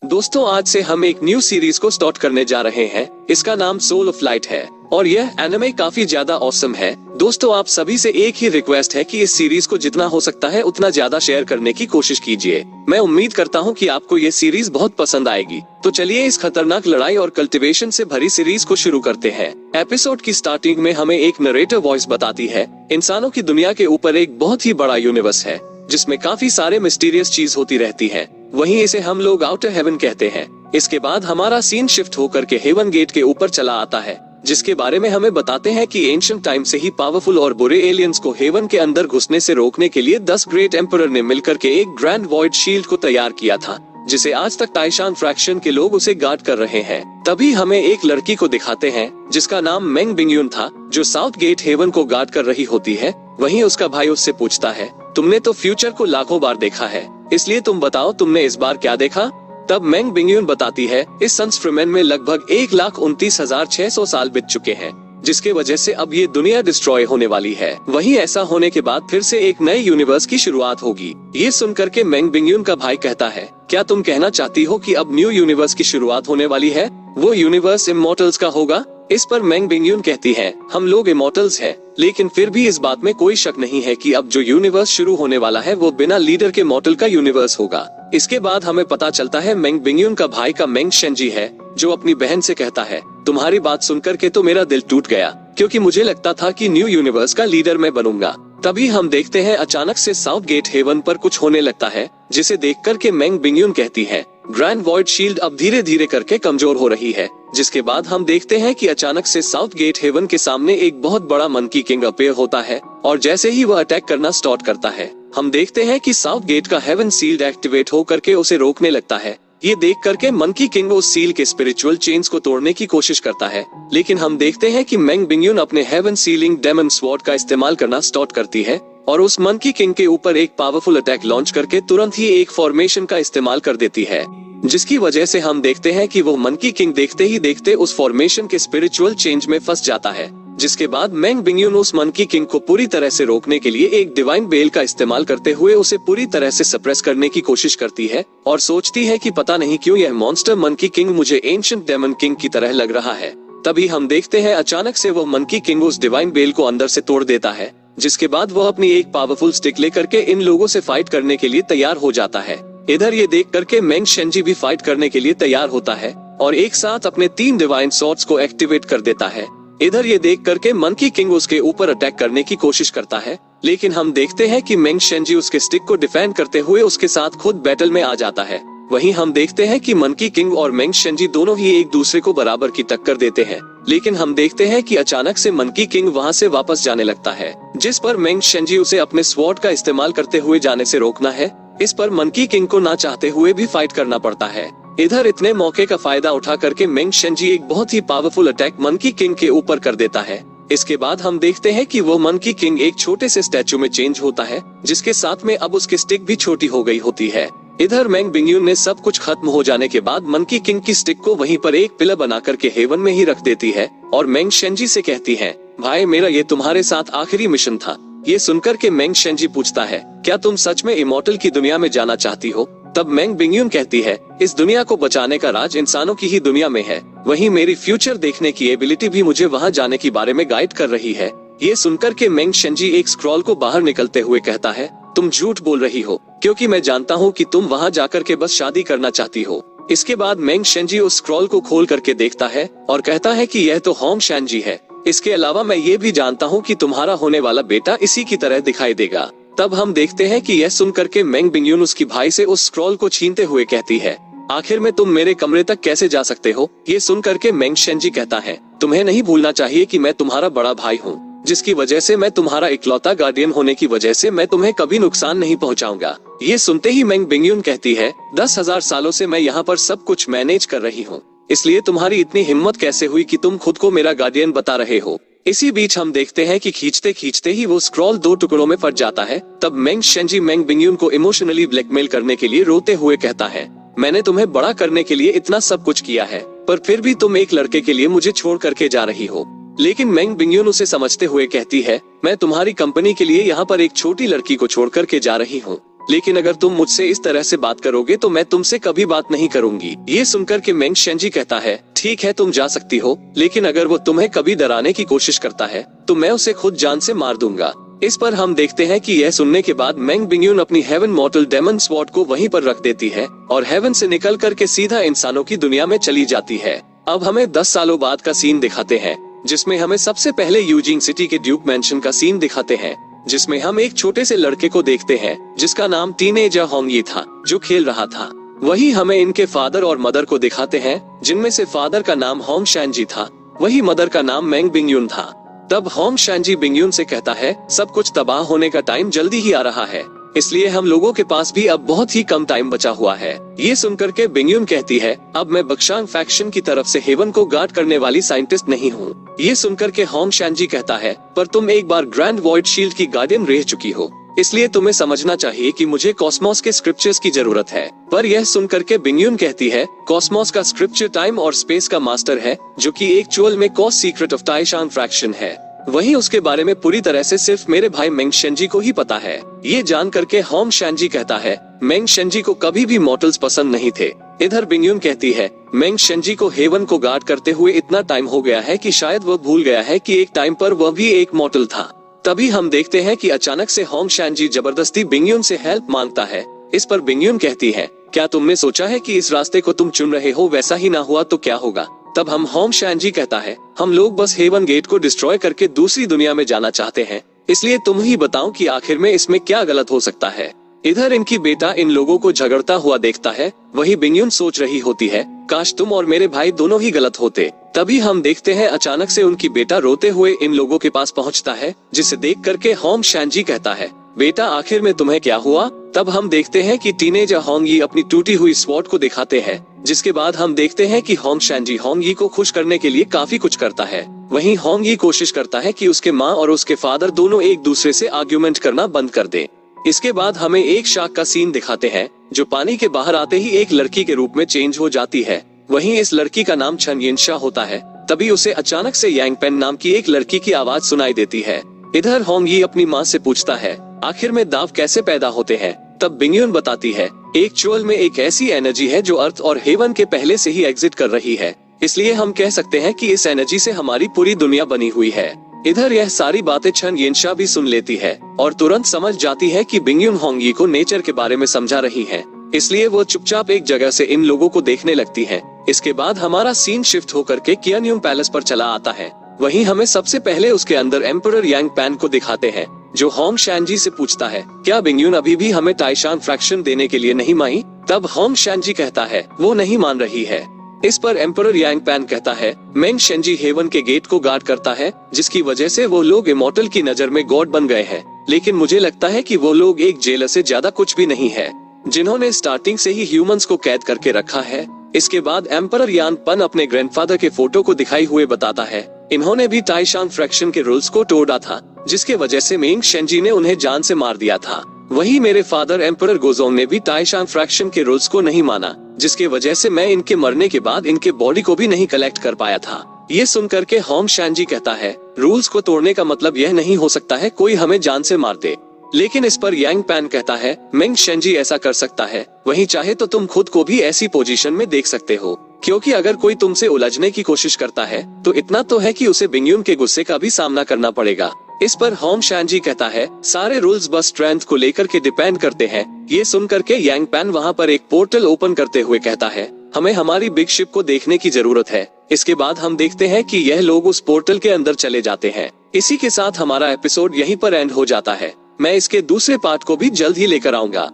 दोस्तों आज से हम एक न्यू सीरीज को स्टार्ट करने जा रहे हैं। इसका नाम सोल ऑफ लाइट है और यह एनिमे काफी ज्यादा ऑसम है। दोस्तों आप सभी से एक ही रिक्वेस्ट है कि इस सीरीज को जितना हो सकता है उतना ज्यादा शेयर करने की कोशिश कीजिए। मैं उम्मीद करता हूं कि आपको ये सीरीज बहुत पसंद आएगी। तो चलिए इस खतरनाक लड़ाई और कल्टीवेशन से भरी सीरीज को शुरू करते हैं। एपिसोड की स्टार्टिंग में हमें एक नरेटर वॉइस बताती है इंसानों की दुनिया के ऊपर एक बहुत ही बड़ा यूनिवर्स है जिसमें काफी सारे मिस्टीरियस चीज होती रहती है। वहीं इसे हम लोग आउटर हेवन कहते हैं। इसके बाद हमारा सीन शिफ्ट होकर के हेवन गेट के ऊपर चला आता है जिसके बारे में हमें बताते हैं कि एंशिएंट टाइम से ही पावरफुल और बुरे एलियंस को हेवन के अंदर घुसने से रोकने के लिए 10 ग्रेट एम्परर ने मिलकर के एक ग्रैंड वॉइड शील्ड को तैयार किया था जिसे आज तक ताइशान फ्रैक्शन के लोग उसे गार्ड कर रहे हैं। तभी हमें एक लड़की को दिखाते हैं जिसका नाम मेंग बिंगयुन था जो साउथ गेट हेवन को गार्ड कर रही होती है। वहीं उसका भाई उससे पूछता है तुमने तो फ्यूचर को लाखों बार देखा है, इसलिए तुम बताओ तुमने इस बार क्या देखा। तब मेंग बिंगयुन बताती है इस सनस्ट्रमेन में लगभग 1,29,600 साल बीत चुके हैं जिसके वजह से अब ये दुनिया डिस्ट्रॉय होने वाली है। वहीं ऐसा होने के बाद फिर से एक नए यूनिवर्स की शुरुआत होगी। ये सुनकर के मेंग बिंगयुन का भाई कहता है क्या तुम कहना चाहती हो कि अब न्यू यूनिवर्स की शुरुआत होने वाली है, वो यूनिवर्स इमॉर्टल्स का होगा। इस पर मेंग बिंगयुन कहती है हम लोग इमॉर्टल्स हैं, लेकिन फिर भी इस बात में कोई शक नहीं है कि अब जो यूनिवर्स शुरू होने वाला है वो बिना लीडर के मॉर्टल का यूनिवर्स होगा। इसके बाद हमें पता चलता है मेंग बिंगयुन का भाई का मेंग शेंजी है जो अपनी बहन से कहता है तुम्हारी बात सुनकर के तो मेरा दिल टूट गया क्योंकि मुझे लगता था कि न्यू यूनिवर्स का लीडर मैं बनूंगा। तभी हम देखते हैं अचानक से साउथ गेट हेवन पर कुछ होने लगता है जिसे देखकर के मेंग बिंगयुन कहती है ग्रैंड वॉइड शील्ड अब धीरे धीरे करके कमजोर हो रही है। जिसके बाद हम देखते हैं कि अचानक से साउथ गेट हेवन के सामने एक बहुत बड़ा मंकी किंग अपीयर होता है और जैसे ही वह अटैक करना स्टार्ट करता है हम देखते हैं कि साउथ गेट का हेवन सील्ड एक्टिवेट होकर के उसे रोकने लगता है। ये देख करके मंकी किंग उस सील के स्पिरिचुअल चेन्स को तोड़ने की कोशिश करता है, लेकिन हम देखते हैं कि मेंग बिंगयुन अपने हेवन सीलिंग डेमन स्वॉर्ड का इस्तेमाल करना स्टार्ट करती है और उस मंकी किंग के ऊपर एक पावरफुल अटैक लॉन्च करके तुरंत ही एक फॉर्मेशन का इस्तेमाल कर देती है जिसकी वजह से हम देखते हैं कि वो मंकी किंग देखते ही देखते उस फॉर्मेशन के स्पिरिचुअल चेंज में फंस जाता है। जिसके बाद मेंग बिंगयुन उस मंकी किंग को पूरी तरह से रोकने के लिए एक डिवाइन बेल का इस्तेमाल करते हुए उसे पूरी तरह से सप्रेस करने की कोशिश करती है और सोचती है कि पता नहीं क्यों यह मॉन्स्टर मंकी किंग मुझे एंशिएंट डेमन किंग की तरह लग रहा है। तभी हम देखते हैं अचानक से वो मंकी किंग उस डिवाइन बेल को अंदर से तोड़ देता है जिसके बाद वह अपनी एक पावरफुल स्टिक लेकर के इन लोगों से फाइट करने के लिए तैयार हो जाता है। इधर ये देख करके मेंग शेंजी भी फाइट करने के लिए तैयार होता है और एक साथ अपने 3 डिवाइन स्वॉर्ड्स को एक्टिवेट कर देता है। इधर ये देख करके मंकी किंग उसके ऊपर अटैक करने की कोशिश करता है, लेकिन हम देखते हैं कि मेंग शेंजी उसके स्टिक को डिफेंड करते हुए उसके साथ खुद बैटल में आ जाता है। वहीं हम देखते हैं कि मंकी किंग और मेंग शेंजी दोनों ही एक दूसरे को बराबर की टक्कर देते हैं, लेकिन हम देखते हैं कि अचानक से मंकी किंग वहां से वापस जाने लगता है जिस पर मेंग शेंजी उसे अपने स्वॉर्ड का इस्तेमाल करते हुए जाने से रोकना है। इस पर मंकी किंग को ना चाहते हुए भी फाइट करना पड़ता है। इधर इतने मौके का फायदा उठा करके मेंग शेंजी एक बहुत ही पावरफुल अटैक मंकी किंग के ऊपर कर देता है। इसके बाद हम देखते हैं कि वो मंकी किंग एक छोटे से स्टैचू में चेंज होता है जिसके साथ में अब उसकी स्टिक भी छोटी हो गई होती है। इधर मेंग बिंगयुन ने सब कुछ खत्म हो जाने के बाद मंकी किंग की स्टिक को वहीं पर एक पिलर बना करके हेवन में ही रख देती है और मेंग शेंजी से कहती है भाई मेरा ये तुम्हारे साथ आखिरी मिशन था। ये सुनकर के मेंग शेंजी पूछता है क्या तुम सच में इमॉर्टल की दुनिया में जाना चाहती हो। तब मेंग बिंगयुन कहती है इस दुनिया को बचाने का राज इंसानों की ही दुनिया में है, वहीं मेरी फ्यूचर देखने की एबिलिटी भी मुझे वहां जाने के बारे में गाइड कर रही है। ये सुनकर के मेंग शेंजी एक स्क्रॉल को बाहर निकलते हुए कहता है तुम झूठ बोल रही हो क्योंकि मैं जानता हूँ कि तुम वहां जाकर के बस शादी करना चाहती हो। इसके बाद मेंग शेंजी उस स्क्रॉल को खोल करके देखता है और कहता है कि यह तो होंग शेंजी है। इसके अलावा मैं ये भी जानता हूँ कि तुम्हारा होने वाला बेटा इसी की तरह दिखाई देगा। तब हम देखते हैं कि यह सुन करके मेंग बिंगयुन उसकी भाई से उस स्क्रॉल को छीनते हुए कहती है आखिर में तुम मेरे कमरे तक कैसे जा सकते हो। ये सुन करके मेंग शेंजी कहता है तुम्हें नहीं भूलना चाहिए कि मैं तुम्हारा बड़ा भाई हूँ जिसकी वजह से मैं तुम्हारा इकलौता गार्डियन होने की वजह से मैं तुम्हें कभी नुकसान नहीं पहुंचाऊंगा। ये सुनते ही मेंग बिंगयुन कहती है 10,000 सालों से मैं यहाँ पर सब कुछ मैनेज कर रही हूँ, इसलिए तुम्हारी इतनी हिम्मत कैसे हुई कि तुम खुद को मेरा गार्डियन बता रहे हो। इसी बीच हम देखते हैं कि खींचते खींचते ही वो स्क्रॉल 2 टुकड़ों में फट जाता है। तब मेंग शेंजी मेंग बिंगयुन को इमोशनली ब्लैकमेल करने के लिए रोते हुए कहता है मैंने तुम्हें बड़ा करने के लिए इतना सब कुछ किया है पर फिर भी तुम एक लड़के के लिए मुझे छोड़ करके जा रही हो। लेकिन मेंग बिंगयुन उसे समझते हुए कहती है मैं तुम्हारी कंपनी के लिए यहाँ पर एक छोटी लड़की को छोड़ करके जा रही हूँ, लेकिन अगर तुम मुझसे इस तरह से बात करोगे तो मैं तुमसे कभी बात नहीं करूंगी। ये सुनकर के मेंग शेंजी कहता है, ठीक है तुम जा सकती हो, लेकिन अगर वो तुम्हें कभी डराने की कोशिश करता है तो मैं उसे खुद जान से मार दूंगा। इस पर हम देखते हैं कि यह सुनने के बाद मेंग बिंगयुन अपनी हेवन मॉर्टल डेमन स्वॉर्ड को वहीं पर रख देती है और हेवन से निकल करके सीधा इंसानों की दुनिया में चली जाती है। अब हमें 10 सालों बाद का सीन दिखाते हैं, जिसमें हमें सबसे पहले यूजिंग सिटी के ड्यूक मैंशन का सीन दिखाते हैं, जिसमें हम एक छोटे से लड़के को देखते हैं जिसका नाम टीनेजर होंगी था, जो खेल रहा था। वही हमें इनके फादर और मदर को दिखाते हैं, जिनमें से फादर का नाम होंग शैनजी था, वही मदर का नाम मेंग बिंगयुन था। तब होंग शैनजी बिंगयुन से कहता है, सब कुछ तबाह होने का टाइम जल्दी ही आ रहा है, इसलिए हम लोगों के पास भी अब बहुत ही कम टाइम बचा हुआ है। ये सुनकर के बिंगयुन कहती है, अब मैं बक्शांग फैक्शन की तरफ से हेवन को गार्ड करने वाली साइंटिस्ट नहीं हूँ। ये सुनकर के होंग शैनजी कहता है, पर तुम एक बार ग्रैंड वॉइड शील्ड की गार्डियन रह चुकी हो, इसलिए तुम्हें समझना चाहिए कि मुझे कॉस्मोस के स्क्रिप्चर्स की जरूरत है। पर यह सुनकर के बिंगयुन कहती है, कॉस्मोस का स्क्रिप्चर टाइम और स्पेस का मास्टर है, जो कि एक्चुअल में कॉस सीक्रेट ऑफ ताइशांग फ्रैक्शन है। वही उसके बारे में पूरी तरह से सिर्फ मेरे भाई मेंग शेंजी को ही पता है। ये जान करके होंग शैनजी कहता है, मेंग शेंजी को कभी भी मॉर्टल्स पसंद नहीं थे। इधर बिंगयुन कहती है, मेंग शेंजी को हेवन को गार्ड करते हुए इतना टाइम हो गया है कि शायद वह भूल गया है कि एक टाइम पर वह भी एक मॉर्टल था। तभी हम देखते हैं कि अचानक से होंग शैनजी जबरदस्ती बिंगयुन से हेल्प मांगता है। इस पर बिंगयुन कहती है, क्या तुमने सोचा है कि इस रास्ते को तुम चुन रहे हो वैसा ही ना हुआ तो क्या होगा? तब हम होंग शैनजी कहता है, हम लोग बस हेवन गेट को डिस्ट्रॉय करके दूसरी दुनिया में जाना चाहते हैं, इसलिए तुम ही बताओ कि आखिर में इसमें क्या गलत हो सकता है। इधर इनकी बेटा इन लोगों को झगड़ता हुआ देखता है। वही बिंगयुन सोच रही होती है, काश तुम और मेरे भाई दोनों ही गलत होते। तभी हम देखते हैं अचानक से उनकी बेटा रोते हुए इन लोगों के पास पहुंचता है, जिसे देख करके होंग शैनजी कहता है, बेटा आखिर में तुम्हें क्या हुआ? तब हम देखते हैं कि टीनेजर होंगी अपनी टूटी हुई स्वॉर्ड को दिखाते हैं, जिसके बाद हम देखते हैं कि होंग शैनजी होंगी को खुश करने के लिए काफी कुछ करता है। वहीं होंगी कोशिश करता है कि उसके माँ और उसके फादर दोनों एक दूसरे से आर्ग्यूमेंट करना बंद कर दे। इसके बाद हमें एक शार्क का सीन दिखाते हैं, जो पानी के बाहर आते ही एक लड़की के रूप में चेंज हो जाती है। वहीं इस लड़की का नाम chen यिनशा होता है। तभी उसे अचानक से यांग पेन नाम की एक लड़की की आवाज सुनाई देती है। इधर होंगी अपनी माँ से पूछता है, आखिर में दाव कैसे पैदा होते हैं? तब बिंगयुन बताती है, एक्चुअल में एक ऐसी एनर्जी है जो अर्थ और हेवन के पहले से ही एग्जिट कर रही है, इसलिए हम कह सकते हैं कि इस एनर्जी से हमारी पूरी दुनिया बनी हुई है। इधर यह सारी बातें chen यिनशा भी सुन लेती है और तुरंत समझ जाती है कि बिंगयुन होंगी को नेचर के बारे में समझा रही है, इसलिए वो चुपचाप एक जगह से इन लोगों को देखने लगती है। इसके बाद हमारा सीन शिफ्ट होकर के कियान्यूम पैलेस पर चला आता है। वहीं हमें सबसे पहले उसके अंदर एम्परर यांग पैन को दिखाते हैं, जो होंग शैनजी से पूछता है, क्या बिंगयुन अभी भी हमें ताइशांग फ्रैक्शन देने के लिए नहीं मानी? तब होंग शैनजी कहता है, वो नहीं मान रही है। इस पर एम्परर यांग पैन कहता है, मेंग शेंजी हेवन के गेट को गार्ड करता है, जिसकी वजह से वो लोग इमॉर्टल की नजर में गॉड बन गए हैं। लेकिन मुझे लगता है कि वो लोग एक जेलर से ज्यादा कुछ भी नहीं है, जिन्होंने स्टार्टिंग से ही ह्यूमंस को कैद करके रखा है। इसके बाद एम्परर यान पन अपने ग्रैंडफादर के फोटो को दिखाई हुए बताता है, इन्होंने भी ताइशांग फ्रैक्शन के रूल्स को तोड़ा था, जिसके वजह से मेंग शेंजी ने उन्हें जान से मार दिया था। वही मेरे फादर एम्परर गोजोंग ने भी ताइशांग फ्रैक्शन के रूल्स को नहीं माना, जिसके वजह से मैं इनके मरने के बाद इनके बॉडी को भी नहीं कलेक्ट कर पाया था। ये सुनकर के होंग शैनजी कहता है, रूल्स को तोड़ने का मतलब यह नहीं हो सकता है कोई हमें जान से मार दे। लेकिन इस पर यांग पैन कहता है, मेंग शेंजी ऐसा कर सकता है, वहीं चाहे तो तुम खुद को भी ऐसी पोजीशन में देख सकते हो, क्योंकि अगर कोई तुमसे उलझने की कोशिश करता है तो इतना तो है कि उसे बिंगयुन के गुस्से का भी सामना करना पड़ेगा। इस पर होंग शैनजी कहता है, सारे रूल्स बस स्ट्रेंथ को लेकर के डिपेंड करते हैं। ये सुनकर के यांग पैन वहाँ पर एक पोर्टल ओपन करते हुए कहता है, हमें हमारी बिग शिप को देखने की जरूरत है। इसके बाद हम देखते हैं कि यह लोग उस पोर्टल के अंदर चले जाते हैं। इसी के साथ हमारा एपिसोड यहीं पर एंड हो जाता है। मैं इसके दूसरे पार्ट को भी जल्द ही लेकर आऊंगा।